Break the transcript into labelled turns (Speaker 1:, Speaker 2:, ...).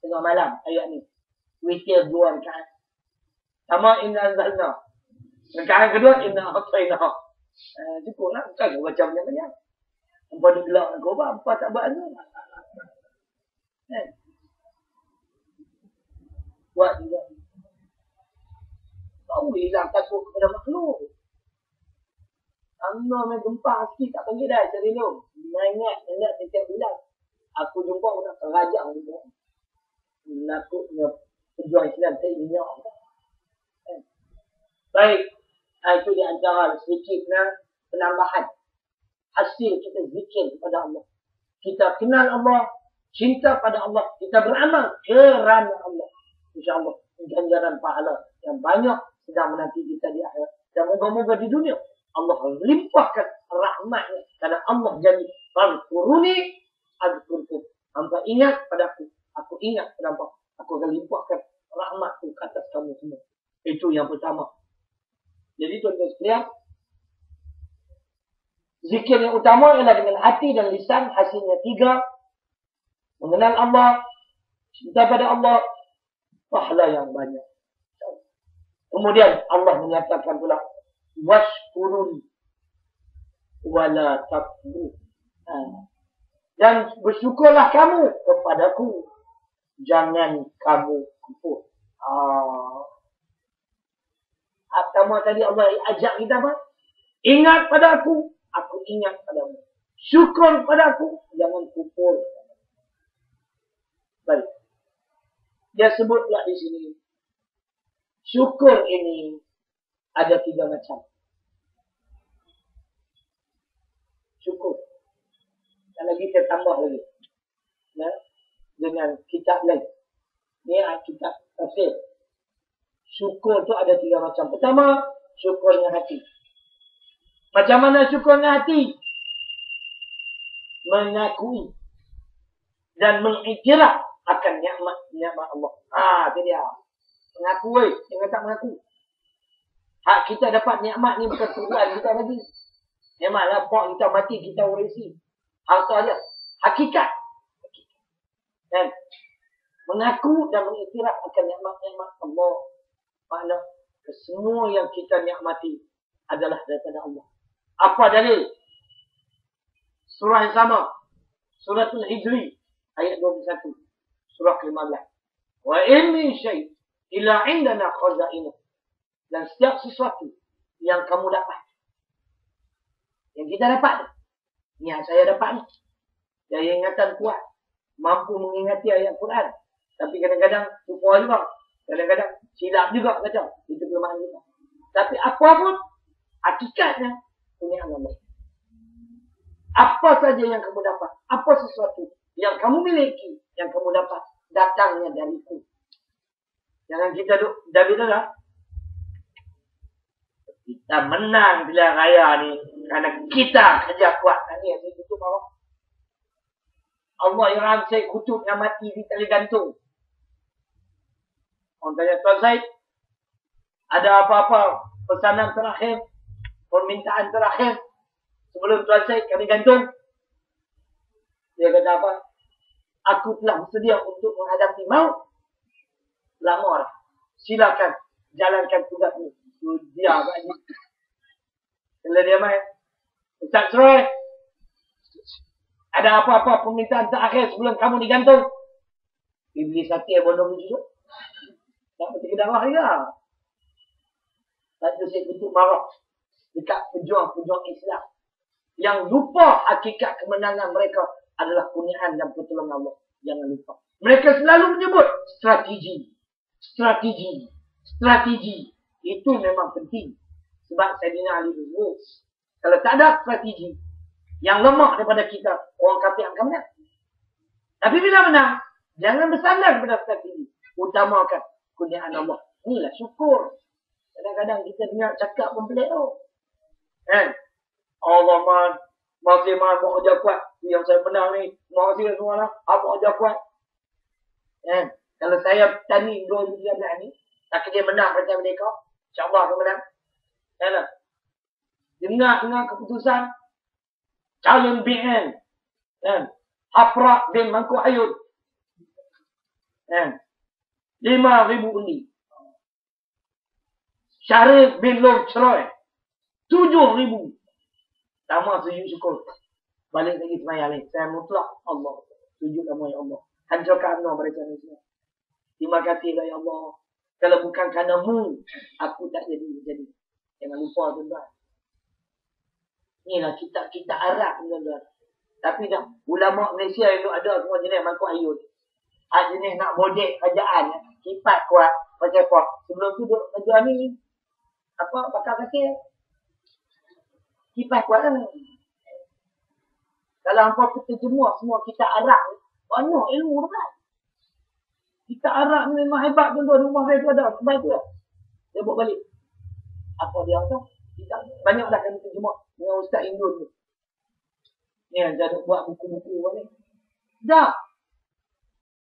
Speaker 1: tengah malam ayat ni. Witir 2 rakaat. Sama inna anzalna. Rakaat kedua inna a'tayna. Cukup lah. Bukan baca banyak-banyak. Apa dia gelap nak kau apa tak buat tu. Buat juga. Tahu hilang takut kepada makhluk. Allah main gempa sikit tak panggil dah cari lu. Ingat setiap bulan. Aku jumpa orang terajak juga. Nakutnya pejuang Islam saya minyak. Baik. Itu di antara sedikit penambahan. Hasil kita zikir kepada Allah. Kita kenal Allah. Cinta pada Allah. Kita beramal kerana Allah. InsyaAllah. Ganjaran pahala yang banyak sedang menanti kita di akhirat. Dan moga-moga di dunia. Allah limpahkan rahmatnya. Karena Allah jadi Fadhkuruni adhkurkum. Hamba ingat pada aku. Aku ingat pada hamba. Aku akan limpahkan rahmatku ke atas kamu semua. Itu yang pertama. Jadi tuan-tuan sekalian. Zikir yang utama ialah dengan hati dan lisan. Hasilnya 3. Mengenal Allah. Cinta pada Allah. Pahala yang banyak. Kemudian Allah menyatakan pula. Washkurun. Wala takfurun. Dan bersyukurlah kamu kepadaku. Jangan kamu kufur. Pertama tadi Allah ajak kita apa? Ingat pada aku. Aku ingat padamu. Syukur pada aku. Jangan kufur. Baik. Dia sebutlah di sini. Syukur ini ada 3 macam. Syukur. Dan lagi saya tambah lagi. Dengan kitab lain. Ni kitab tafsir. Syukur tu ada 3 macam. Pertama, syukur dengan hati. Macam mana syukur dengan hati? Mengakui dan mengiktiraf akan nikmat Allah. Itu dia. Mengakui, jangan tak mengaku. Hak kita dapat nikmat ni bukan tujuan kita lagi. Memanglah pak kita mati kita urisi. Harta dia. Hakikat. Dan mengaku dan mengiktiraf akan nikmat-nikmat Allah. Makna semua yang kita nikmati adalah daripada Allah. Apa dalil? Surah yang sama. Suratul Hijri ayat 21. Surah ke-15. Wa in min syai' illa 'indana khaza'inu. Dan setiap sesuatu yang kamu dapat. Yang kita dapat. Ni yang saya dapat ni. Daya ingatan kuat. Mampu mengingati ayat Quran. Tapi kadang-kadang lupa juga. Kadang-kadang silap juga kata. Itu kelemahan kita. Tapi apa pun, hakikatnya punya Allah. Apa saja yang kamu dapat. Apa sesuatu yang kamu miliki. Yang kamu dapat. Datangnya dariku. Jangan kita duduk. Dah bila lah. Kita menang pilihan raya ni. Kerana kita kerja kuat. Ini yang saya tutup bawah. Allah yang saya kutub yang mati di tali gantung. Orang tanya, Tuan Syed, ada apa-apa pesanan terakhir, permintaan terakhir sebelum Tuan Syed kami gantung? Dia kata apa? Aku telah bersedia untuk menghadapi maut. Lama dah. Silakan jalankan tugas ni. Dia agaknya. Bila dia main. Ustaz Troy, ada apa-apa permintaan terakhir sebelum kamu digantung? Iblis hati yang bodoh juga. Tak berarti darah dia. Tadi saya kutuk marah dekat pejuang-pejuang Islam. Yang lupa hakikat kemenangan mereka adalah kurniaan dan pertolongan Allah. Jangan lupa. Mereka selalu menyebut strategi. Strategi. Strategi. Itu memang penting. Sebab Sayyidina Ali dulu. Kalau tak ada strategi yang lemah daripada kita, orang kafir akan menang. Tapi bila menang, jangan bersandar kepada strategi. Utamakan kurniaan Allah. Inilah syukur. Kadang-kadang kita dengar cakap pun pelik tu. Kan? Allah masih mau kerja kuat. Yang saya menang ni, makasih semua lah. Apa kerja kuat? Kan? Kalau saya tani 2013 ni, tak dia menang macam mereka, insyaAllah akan menang. Kan? Dengar keputusan calon BN. Kan? Hafra bin Mangku Ayud. 5,000 undi. Syarif bin Long Ceroy 7,000. Sama sujud syukur. Balik lagi semayang ni. Saya mutlak Allah. Sujud nama ya Allah. Hancurkan mereka ni semua. Terima kasih ya Allah. Kalau bukan kerana mu, aku tak jadi. Jangan lupa tuan-tuan. Inilah kitab-kitab Arab tuan-tuan. Tapi dah ulama Malaysia yang ada semua jenis mangkuk ayun. Jenis nak bodek kerajaan. Kipat kuat. Macam apa? Sebelum tu duduk kerja ni. Apa? Bakal kasih. Kipat kuat lah. Kalau hampa kita jemur semua kitab Arab ni. Banyak ilmu dekat. Kitab Arab ni memang hebat tuan-tuan. Rumah saya tu ada. Sebab tu lah. Dia buat balik. Apa dia tu? Banyaklah kami terjemah dengan Ustaz Indun tu. Ni yang jadi buat buku-buku ni. Dah.